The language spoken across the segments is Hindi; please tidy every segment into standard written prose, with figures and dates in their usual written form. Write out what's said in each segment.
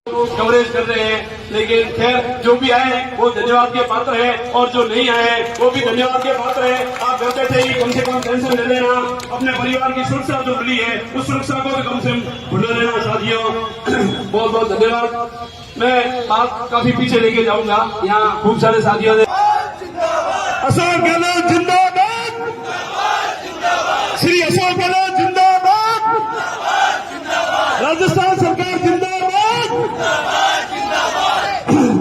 कवरेज कर रहे हैं, लेकिन खैर जो भी आए वो धन्यवाद के पात्र है और जो नहीं आए वो भी धन्यवाद के पात्र है। आप घर बैठे ही कम से कम टेंशन ले लेना, अपने परिवार की सुरक्षा जो मिली है उस सुरक्षा को कम से कम भूल लेना साथियों। बहुत बहुत धन्यवाद। मैं बात काफी पीछे लेके जाऊंगा, यहाँ खूब सारे साथियों ने अशोक गहलोत जिंदाबाद, श्री अशोक गहलोत जिंदाबाद, राजस्थान सरकार जिंदाबाद।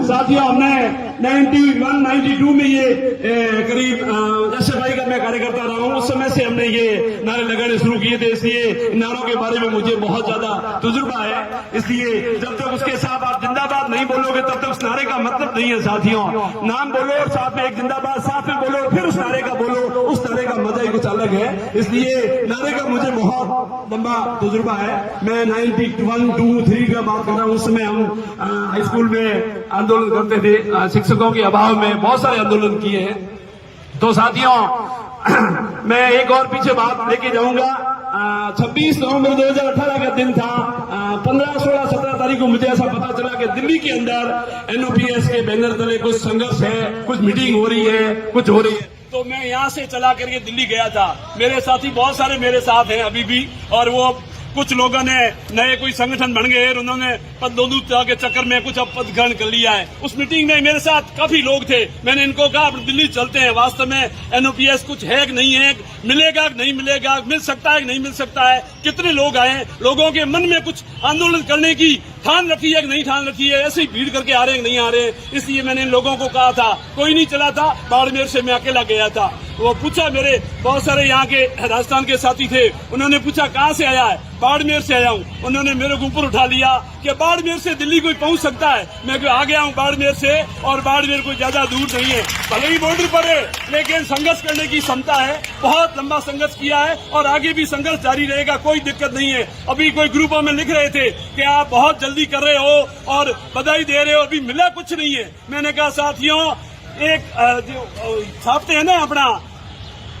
साथियों हमने 91-92 में ये करीब एसएफआई का मैं कार्यकर्ता रहा हूँ, उस समय से हमने ये नारे लगाने शुरू किए थे, इसलिए नारों के बारे में मुझे बहुत ज्यादा तजुर्बा है। इसलिए जब तक उसके साथ आप जिंदाबाद नहीं बोलोगे तब तक उस नारे का मतलब नहीं है साथियों। नाम बोलो और साथ में एक जिंदाबाद साथ में बोलो, फिर उस नारे का बोलो, उस नारे का मजा ही कुछ अलग है। इसलिए नारे का मुझे बहुत लंबा तजुर्बा है। मैं 91-2-3 का बात कर रहा हूँ, उस समय हम हाई स्कूल में आंदोलन करते थे, शिक्षकों के अभाव में बहुत सारे आंदोलन किए हैं। तो साथियों मैं एक और पीछे बात लेके जाऊंगा। 26 नवंबर 2018 का दिन था। 15, 16, 17 तारीख को मुझे ऐसा पता चला कि दिल्ली के अंदर एनओपीएस के बैनर तले कुछ संघर्ष है, कुछ मीटिंग हो रही है, कुछ हो रही है। तो मैं यहाँ से चला करके दिल्ली गया था। मेरे साथी बहुत सारे मेरे साथ हैं अभी भी, और वो कुछ लोगों ने नए कोई संगठन बन गए और उन्होंने पदोन्नति के चक्कर में कुछ पद ग्रहण कर लिया है। उस मीटिंग में मेरे साथ काफी लोग थे। मैंने इनको कहा आप दिल्ली चलते हैं, वास्तव में एनओपीएस कुछ है कि नहीं है, मिलेगा कि नहीं मिलेगा, मिल सकता है कि नहीं मिल सकता है, कितने लोग आए, लोगों के मन में कुछ आंदोलन करने की ठान रखी है कि नहीं ठान रखी है, ऐसे ही भीड़ करके आ रहे हैं कि नहीं आ रहे हैं। इसलिए मैंने इन लोगों को कहा था, कोई नहीं चला था, बाड़मेर से मैं अकेला गया था। वो पूछा, मेरे बहुत सारे यहाँ के राजस्थान के साथी थे, उन्होंने पूछा कहाँ से आया है, बाड़मेर से आया हूँ। उन्होंने मेरे को ऊपर उठा लिया कि बाड़मेर से दिल्ली कोई पहुंच सकता है। मैं आ गया हूँ बाड़मेर से, और बाड़मेर कोई ज्यादा दूर नहीं है, भले ही बॉर्डर पर है, लेकिन संघर्ष करने की क्षमता है। बहुत लंबा संघर्ष किया है और आगे भी संघर्ष जारी रहेगा, कोई दिक्कत नहीं है। अभी कोई ग्रुपों में लिख रहे थे कि आप बहुत जल्दी कर रहे हो और बधाई दे रहे हो, अभी मिला कुछ नहीं है। मैंने कहा साथियों, एक छापते हैं ना अपना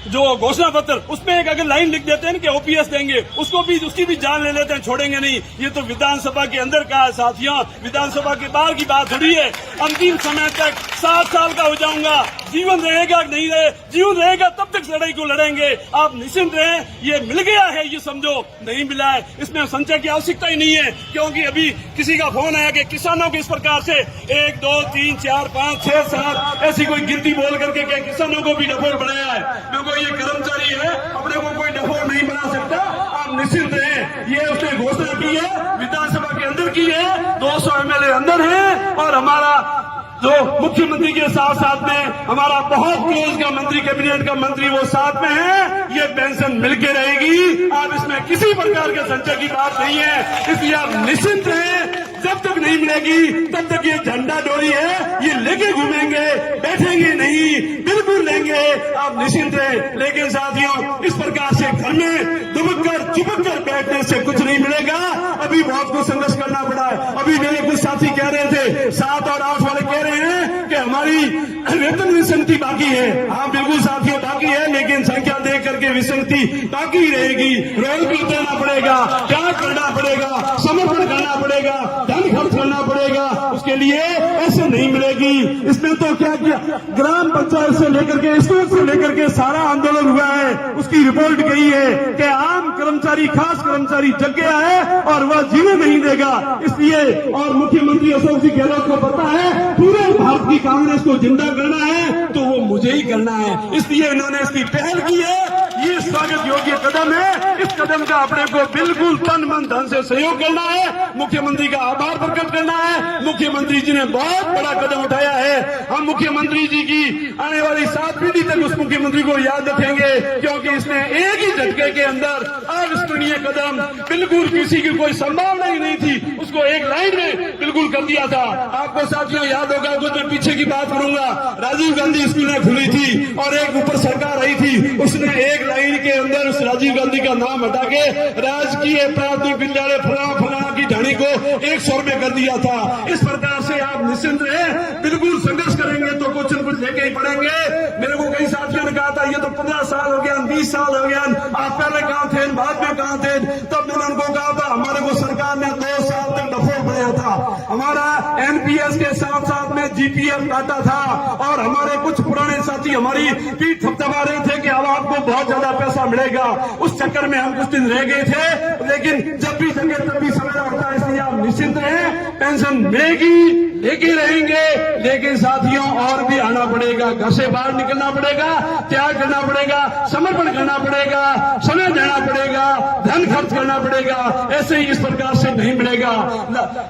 जो घोषणा पत्र, उसमें एक अगर लाइन लिख देते हैं कि ओपीएस देंगे, उसको भी उसकी भी जान ले लेते हैं, छोड़ेंगे नहीं। ये तो विधानसभा के अंदर का है साथियों, विधानसभा के बाहर की बात थोड़ी है। अंतिम समय तक 60 साल का हो जाऊंगा, जीवन रहेगा कि नहीं रहे, जीवन रहेगा तब तक लड़ाई को लड़ेंगे। आप निश्चिंत रहें, ये मिल गया है, ये समझो नहीं मिला है, इसमें संचय की आवश्यकता ही नहीं है। क्योंकि अभी किसी का फोन आया कि किसानों को इस प्रकार से 1, 2, 3, 4, 5, 6, 7 ऐसी कोई गिनती बोल करके क्या किसानों को भी डफोर बनाया है। ये कर्मचारी है, अपने को कोई डफोर नहीं बना सकता, आप निश्चिंत हैं। ये उसने घोषणा की है, विधानसभा के अंदर की है, 200 एमएलए अंदर है, और हमारा जो मुख्यमंत्री के साथ साथ में हमारा बहुत क्लोज का मंत्री, कैबिनेट का मंत्री वो साथ में है। ये पेंशन मिलके रहेगी, आप इसमें किसी प्रकार के संचय की बात नहीं है, इसलिए आप निश्चिंत हैं। जब तक नहीं मिलेगी तब तक ये झंडा डोरी है, ये लेके घूमेंगे, बैठेंगे नहीं, बिल्कुल लेंगे, आप निश्चिंत हैं। लेकिन साथियों, इस प्रकार से घर में दुबक कर चिपक कर बैठने से कुछ नहीं मिलेगा। अभी बहुत कुछ संघर्ष करना पड़ा है। अभी मेरे कुछ साथी कह रहे थे, 7 और 8 वाले कह रहे हैं कि हमारी वेतन विसंगति बाकी है। हाँ बिल्कुल साथियों बाकी है, लेकिन संख्या देख करके विसंगति बाकी रहेगी। रोल भी उतरना पड़ेगा, त्याग करना पड़ेगा, समर्पण करना पड़ेगा, धन खर्च करना पड़ेगा, उसके लिए ऐसे नहीं मिलेगी। इसमें तो क्या किया, ग्राम पंचायत से लेकर के स्कूल से लेकर के सारा आंदोलन हुआ है, उसकी रिपोर्ट गई है कि आम कर्मचारी, खास कर्मचारी जग गया है और वह जीने नहीं देगा। इसलिए और मुख्यमंत्री अशोक जी गहलोत को पता है पूरे भारत की कांग्रेस को जिंदा करना है तो वो मुझे ही करना है, इसलिए इन्होंने इसकी पहल की है। ये स्वागत योग्य कदम है, इस कदम का अपने को बिल्कुल तन मन धन से सहयोग करना है, मुख्यमंत्री का आभार प्रकट करना है। मुख्यमंत्री जी ने बहुत बड़ा कदम उठाया है, हम मुख्यमंत्री जी की आने वाली 7 पीढ़ी तक उस मुख्यमंत्री को याद रखेंगे, क्योंकि इसने एक ही झटके के अंदर अविस्मरणीय कदम, बिल्कुल किसी की कोई संभावना ही नहीं थी, उसको एक लाइन में बिल्कुल कर दिया था। आपको साथियों याद होगा, कुछ मैं पीछे की बात करूंगा, राजीव गांधी स्कूलें खुली थी और एक ऊपर सरकार आई थी, उसने एक लाइन के अंदर उस राजीव गांधी का नाम हटा के राजकीय प्राथमिक विद्यालय फलाना की ढाणी को 100 में कर दिया था। इस प्रकार से आप निश्चिंत रहे, बिल्कुल संघर्ष करेंगे तो कुछ न कुछ लेके ही पड़ेंगे। मेरे को कई साथियों ने कहा था ये तो 15 साल हो गया, 20 साल हो गया, आप पहले कहाँ थे, बाद में कहाँ थे? तब मैंने उनको कहा था हमारे को सरकार ने 2 साल तक डफोर बनाया था, हमारा एनपीएस के साथ साथ में जीपीएफ काटा था और हमारे कुछ पुराने साथी हमारी पीठ थपथपा रहे थे कि अब आपको बहुत ज्यादा पैसा मिलेगा। उस चक्कर में हम कुछ दिन रह गए थे, लेकिन जब भी जगह तब भी समय होता है, इसलिए आप निश्चिंत रहें, पेंशन मिलेगी, लेके रहेंगे। लेकिन साथियों और भी आना पड़ेगा, घर से बाहर निकलना पड़ेगा, त्याग करना पड़ेगा, समर्पण करना पड़ेगा, समय देना पड़ेगा, धन खर्च करना पड़ेगा। ऐसे ही इस प्रकार से नहीं मिलेगा।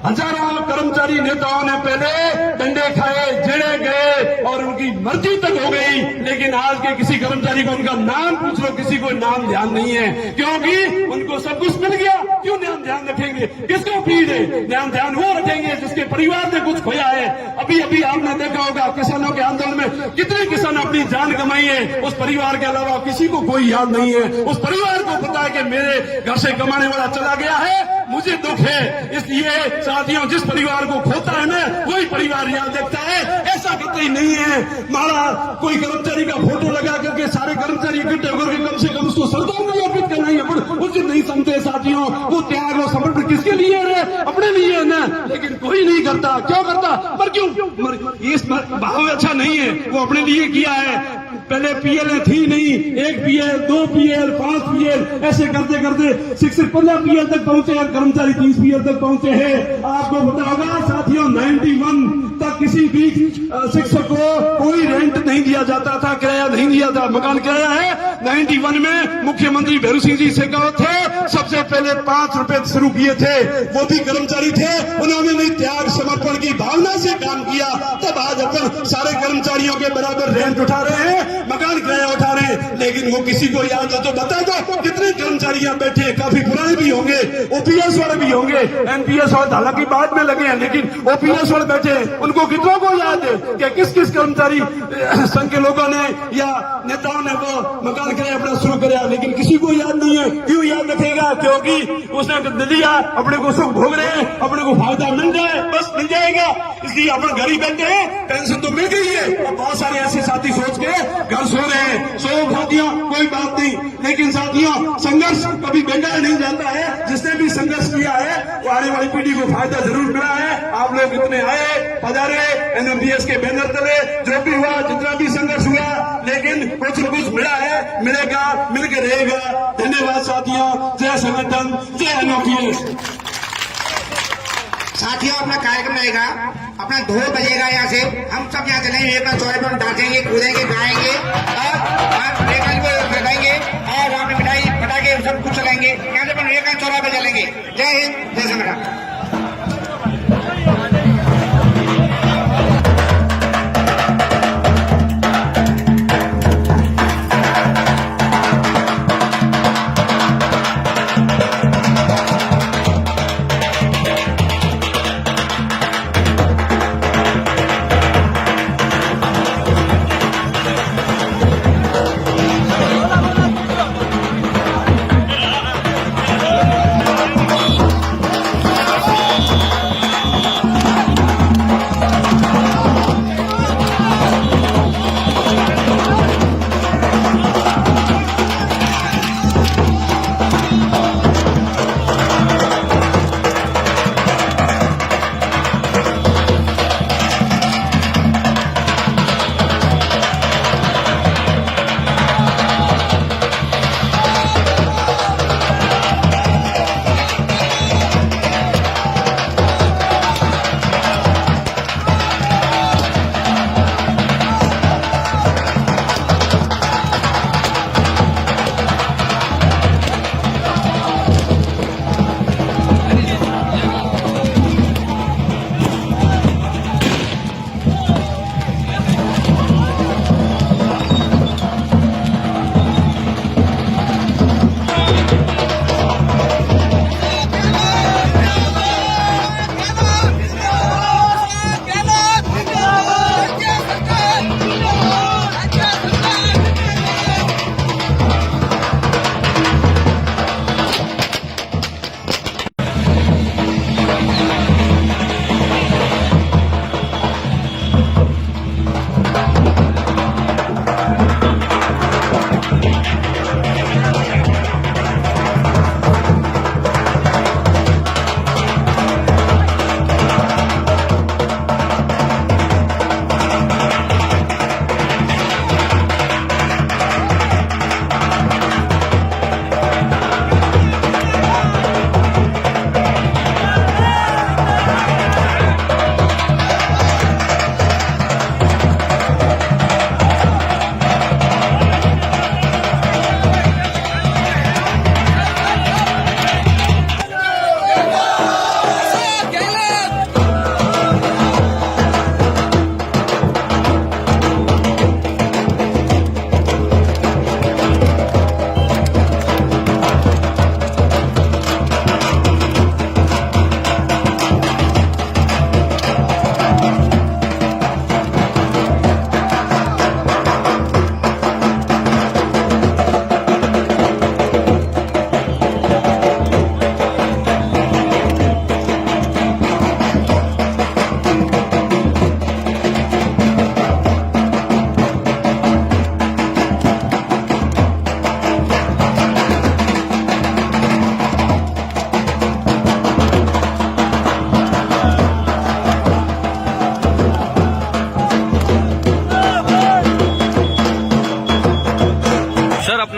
हजारों कर्मचारी नेताओं ने पहले डंडे खाए, जेड़े गए और उनकी मर्जी तक हो गई, लेकिन आज के किसी कर्मचारी को उनका नाम पूछ लो, किसी को नाम ध्यान नहीं है, क्योंकि उनको सब कुछ मिल गया। क्यों नाम ध्यान रखेंगे? किसको पीड़ है? ध्यान वो रखेंगे जिसके परिवार ने कुछ खोया है। अभी अभी आपने देखा होगा किसानों के आंदोलन में कितने किसान अपनी जान कमाई है, उस परिवार के अलावा किसी को कोई याद नहीं है। उस परिवार को पता है कि मेरे घर से कमाने वाला चला गया है, मुझे दुख है। इसलिए साथियों, जिस परिवार को खोता है ना, वही परिवार याद रखता है। ऐसा कतई नहीं है हमारा कोई कर्मचारी का फोटो लगा करके सारे कर्मचारी इकट्ठे होकर कम से कम उसको श्रद्धांजलि अर्पित करना ही उचित नहीं समझते साथियों। वो त्याग और समर्पण किसके लिए है? अपने लिए है ना, लेकिन कोई नहीं करता। क्यों करता? पर क्यों? इस भाव अच्छा नहीं है, वो अपने लिए किया है। पहले पीएल थी नहीं, 1 पीएल 2 पीएल 5 पीएल ऐसे करते करते 15 पीएल तक पहुंचे हैं कर्मचारी, 30 पीएल तक पहुंचे हैं। आपको पता होगा साथियों, 91 तक किसी भी शिक्षक को कोई रेंट नहीं दिया जाता था, किराया नहीं दिया था। मकान किराया है 91 में मुख्यमंत्री भैरू सिंह जी शेखावत थे, सबसे पहले 5 रुपए शुरू किए थे। वो भी कर्मचारी थे, उन्होंने भी त्याग समर्पण की भावना से काम किया। तब आज अपन सारे कर्मचारियों के बराबर रेंट उठा रहे हैं, मकान किराया उठा रहे हैं। लेकिन वो किसी को याद हो तो बता दो, कितने कर्मचारी यहाँ बैठे हैं? काफी पुराने भी होंगे, ओपीएस वाले भी होंगे, एनपीएस वाले हालांकि बाद में लगे हैं, लेकिन ओपीएस वाले बैठे हैं। उनको कितनों को याद है कि किस किस कर्मचारी संघ के लोगों ने या नेताओं ने वो मकान किराया अपना शुरू कराया? लेकिन किसी को याद नहीं है। क्यों याद रखेगा? क्योंकि उसने दिया, अपने को सुख भोग रहे हैं, अपने को फायदा मिल जाए, बस मिल जाएगा, इसलिए अपने घर ही बैठे हैं। पेंशन तो मिल गई है, और बहुत सारे ऐसे साथी सोच के घर सो रहे हैं। सो साथियों, कोई बात नहीं, लेकिन साथियों संघर्ष कभी बेकार नहीं जाता है। जिसने भी संघर्ष किया है वो आने वाली पीढ़ी को फायदा जरूर मिला है। आप लोग इतने आए, पधारे, एनएमपीएस के बैनर तले, जो भी हुआ, जितना भी संघर्ष हुआ, लेकिन कुछ न कुछ मिला है, मिलेगा, मिलकर रहेगा। धन्यवाद साथियों। जय संगठन, जय एनएमपीएस। साथियों, अपना कार्यक्रम रहेगा, अपना ढोल बजेगा, यहाँ से हम सब यहाँ चलेंगे, अपना चौराहे पर डांटेंगे, कूदेंगे, गाएंगे और लगाएंगे और वहाँ पे मिठाई पटाखे सब कुछ चलाएंगे। यहाँ से अपन विवेकानंद चौराहे पर चलेंगे। जय हिंद, जय संगठन।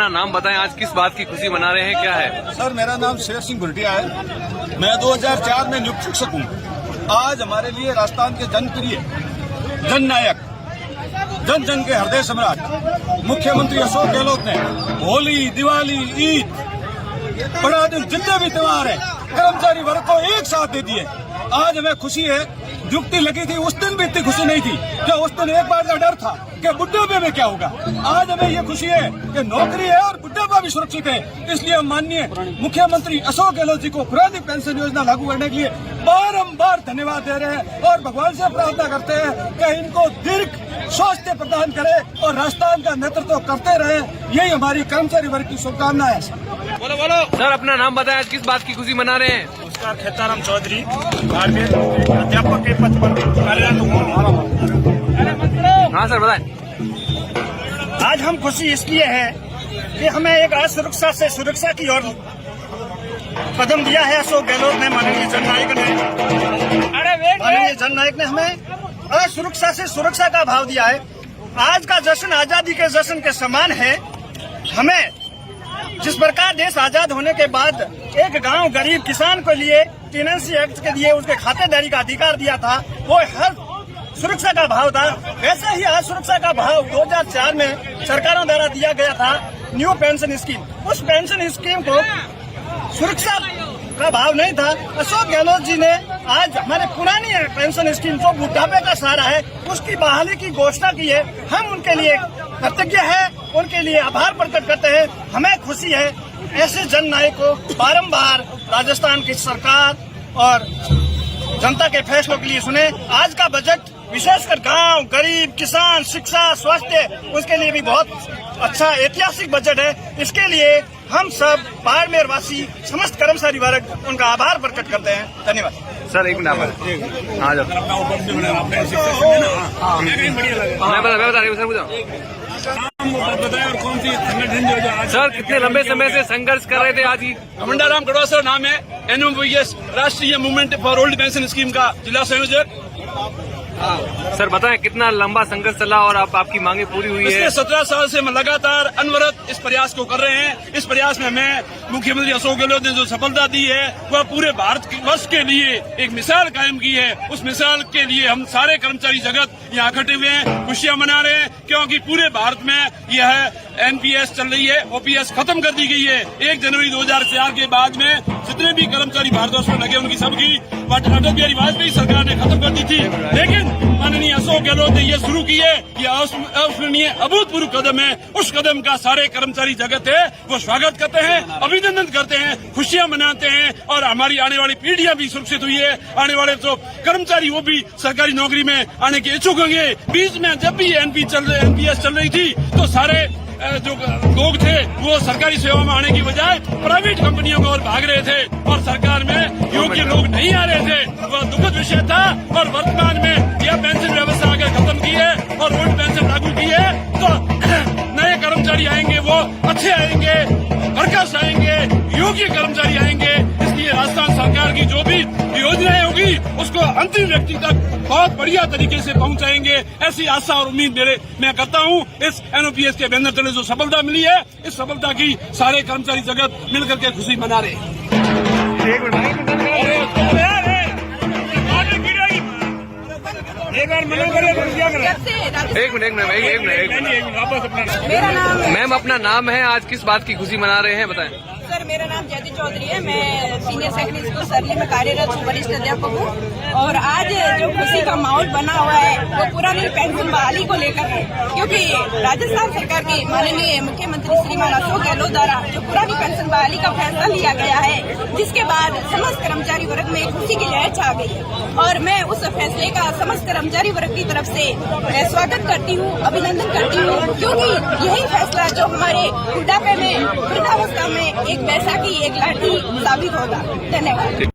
अपना नाम बताएं, आज किस बात की खुशी मना रहे हैं, क्या है? सर, मेरा नाम शेर सिंह गुरटिया है। मैं 2004 में नियुक्त शिक्षक हूँ। आज हमारे लिए राजस्थान के जनप्रिय जननायक, जन जन के हृदय सम्राट मुख्यमंत्री अशोक गहलोत ने होली, दिवाली, ईद, बड़ा दिन, जितने भी त्योहार है, कर्मचारी वर्ग को एक साथ दे दिए। आज हमें खुशी है। ड्यूटी लगी थी उस दिन भी इतनी खुशी नहीं थी, क्या उस दिन एक बार का डर था कि बुढ़ापे में क्या होगा। आज हमें ये खुशी है कि नौकरी है और बुढ़ापा भी सुरक्षित है। इसलिए हम माननीय मुख्यमंत्री अशोक गहलोत जी को पुरानी पेंशन योजना लागू करने के लिए बारंबार धन्यवाद दे रहे हैं और भगवान से प्रार्थना करते हैं कि इनको दीर्घ स्वास्थ्य प्रदान करे और राजस्थान का नेतृत्व करते रहे। यही हमारी कर्मचारी वर्ग की शुभकामना है। बोलो बोलो सर, अपना नाम बताएं, आज किस बात की खुशी मना रहे हैं? नमस्कार, खेताराम चौधरी, बाड़मेर अध्यापक के पद पर कार्यरत हूँ। हाँ सर बताएं। आज हम खुशी इसलिए है कि हमें एक असुरक्षा से सुरक्षा की ओर कदम दिया है अशोक गहलोत ने, माननीय जननायक ने हमें असुरक्षा से सुरक्षा का भाव दिया है। आज का जश्न आजादी के जश्न के समान है। हमें जिस प्रकार देश आजाद होने के बाद एक गांव गरीब किसान को लिए टेनेंसी एक्ट के लिए उसके खातेदारी का अधिकार दिया था, वो हर सुरक्षा का भाव था। वैसे ही आज सुरक्षा का भाव 2004 में सरकारों द्वारा दिया गया था न्यू पेंशन स्कीम। उस पेंशन स्कीम को सुरक्षा का भाव नहीं था। अशोक गहलोत जी ने आज हमारे पुरानी पेंशन स्कीम जो बुढ़ापे का सहारा है उसकी बहाली की घोषणा की है। हम उनके लिए कृतज्ञ है, उनके लिए आभार प्रकट करते हैं। हमें खुशी है ऐसे जननायक को बारंबार राजस्थान की सरकार और जनता के फैसलों के लिए सुने। आज का बजट विशेषकर गांव, गरीब, किसान, शिक्षा, स्वास्थ्य, उसके लिए भी बहुत अच्छा ऐतिहासिक बजट है। इसके लिए हम सब बाड़मेर वासी समस्त कर्मचारी वर्ग उनका आभार प्रकट करते हैं। धन्यवाद सर। एक मिनट आ जाओ। मैं बता रही हूँ सर, कितने लंबे समय से संघर्ष कर रहे थे? आज ही कमंडाराम गढ़वासर नाम है, NMVS राष्ट्रीय movement for old pension scheme का जिला संयोजक। सर बताएं, कितना लंबा संघर्ष चला और आपकी मांगे पूरी हुई है? पिछले 17 साल से हम लगातार अनवरत इस प्रयास को कर रहे हैं। इस प्रयास में हमें मुख्यमंत्री अशोक गहलोत ने जो सफलता दी है वह पूरे भारत वर्ष के लिए एक मिसाल कायम की है। उस मिसाल के लिए हम सारे कर्मचारी जगत यहाँ इकट्ठे हुए हैं, खुशियां मना रहे हैं, क्योंकि पूरे भारत में यह NPS चल रही है, OPS खत्म कर दी गई है। 1 जनवरी 2004 के बाद में जितने भी कर्मचारी भारतवर्ष में लगे उनकी सबकी अटल बिहारी वाजपेयी सरकार ने खत्म कर दी थी, लेकिन माननीय अशोक गहलोत ने यह शुरू की है। यह अविस्मरणीय अभूतपूर्व कदम है। उस कदम का सारे कर्मचारी जगत है वो स्वागत करते हैं, अभिनंदन करते हैं, खुशियां मनाते हैं और हमारी आने वाली पीढ़ियां भी सुरक्षित हुई है। आने वाले जो कर्मचारी वो भी सरकारी नौकरी में आने के इच्छुक होंगे। बीच में जब भी NPS चल रही थी तो सारे जो लोग थे वो सरकारी सेवा में आने की बजाय प्राइवेट कंपनियों की ओर भाग रहे थे और सरकार में योग्य लोग नहीं आ रहे थे। वह दुखद विषय था और वर्तमान में यह पेंशन व्यवस्था आगे खत्म की है और ओल्ड पेंशन लागू की है तो नए कर्मचारी आएंगे वो अच्छे आएंगे, बरकस आएंगे, योग्य कर्मचारी आएंगे। इसलिए राजस्थान सरकार की जो भी योजनाएं होगी उसको अंतिम व्यक्ति तक बहुत बढ़िया तरीके से पहुंचाएंगे, ऐसी आशा और उम्मीद मैं करता हूं। इस NPS के बैनर तले जो सफलता मिली है, इस सफलता की सारे कर्मचारी जगत मिलकर के खुशी मना रहे हैं। एक मिनट मैम, अपना नाम है, आज किस बात की खुशी मना रहे हैं बताएं? सर, मेरा नाम जयति चौधरी है। मैं सीनियर सेकेंडरी स्कूल सरली में कार्यरत हूँ, वरिष्ठ अध्यापक हूँ। और आज जो खुशी का माहौल बना हुआ है वो पुरानी पेंशन बहाली को लेकर है, क्योंकि राजस्थान सरकार के माननीय मुख्यमंत्री श्रीमान अशोक गहलोत द्वारा जो पुरानी पेंशन बहाली का फैसला लिया गया है, जिसके बाद समस्त कर्मचारी वर्ग में खुशी की लहर छा गई है। और मैं उस फैसले का समस्त कर्मचारी वर्ग की तरफ से स्वागत करती हूँ, अभिनंदन करती हूँ, क्योंकि यही फैसला जो हमारे बुढ़ापे में, वृद्धावस्था में एक बैसाखी, एक लाठी साबित होगा। धन्यवाद।